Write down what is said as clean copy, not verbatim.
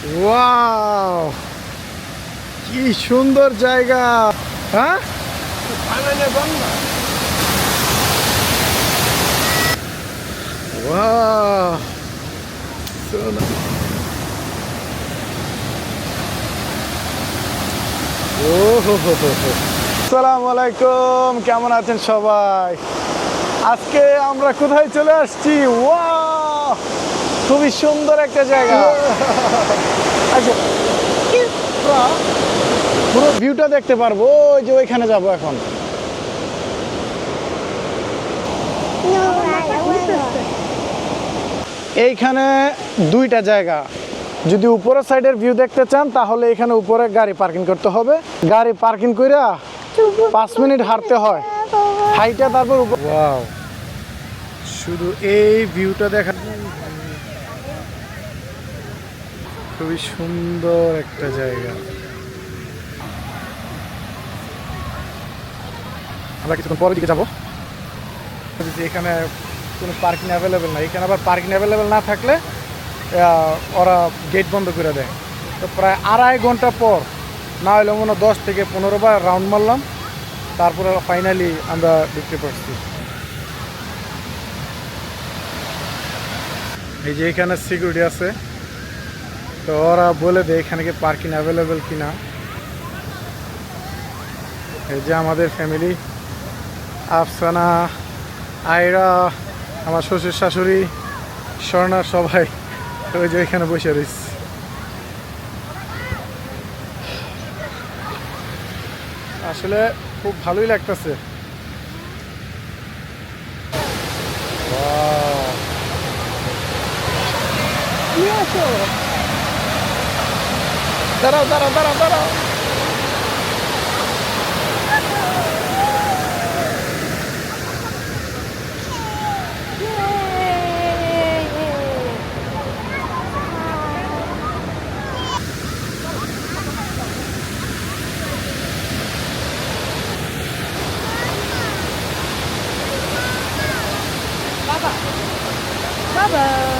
Wow, কি সুন্দর জায়গা। হ্যাঁ, ওয়াও, আসসালামু আলাইকুম, কেমন আছেন সবাই? আজকে আমরা কোথায় চলে আসছি? ওয়াও, খুবই সুন্দর একটা জায়গা। আচ্ছা, পুরো ভিউটা দেখতে পারবো। ওই যে ওইখানে যাবো এখন। এইখানে দুইটা জায়গা। যদি উপরের সাইডের ভিউ দেখতে চান তাহলে এখানে উপরে গাড়ি পার্কিং করতে হবে। গাড়ি পার্কিং কইরা 5 মিনিট হাঁটতে হয়, হাইটা তারপর ওয়াও, শুধু এই ভিউটা দেখা খুবই সুন্দর একটা জায়গা। আমরা কিছুক্ষণ পরের দিকে যাবো। এখানে কোনো পার্কিং অ্যাভেলেবেল না। এখানে আবার পার্কিং অ্যাভেলেবেল না থাকলে ওরা গেট বন্ধ করে দেয়। তো প্রায় 2.5 ঘন্টা পর, না হলে মনে 10 থেকে 15 বার রাউন্ড মারলাম, তারপরে ফাইনালি আমরা ঢুকতে পারছি। এই যে এখানে সিকিউরিটি আছে, তো ওরা বলে দেয় এখানে কি পার্কিং অ্যাভেলেবেল কিনা। এই যে আমাদের ফ্যামিলি, আফসানা, আয়রা, আমার শ্বশুর শাশুড়ি, স্বর্ণা, সবাই ওই যে এখানে বসে রয়েছে। আসলে খুব ভালোই লাগতেছে। দাঁড়াও দাঁড়াও দাঁড়াও দাঁড়াও। Baba.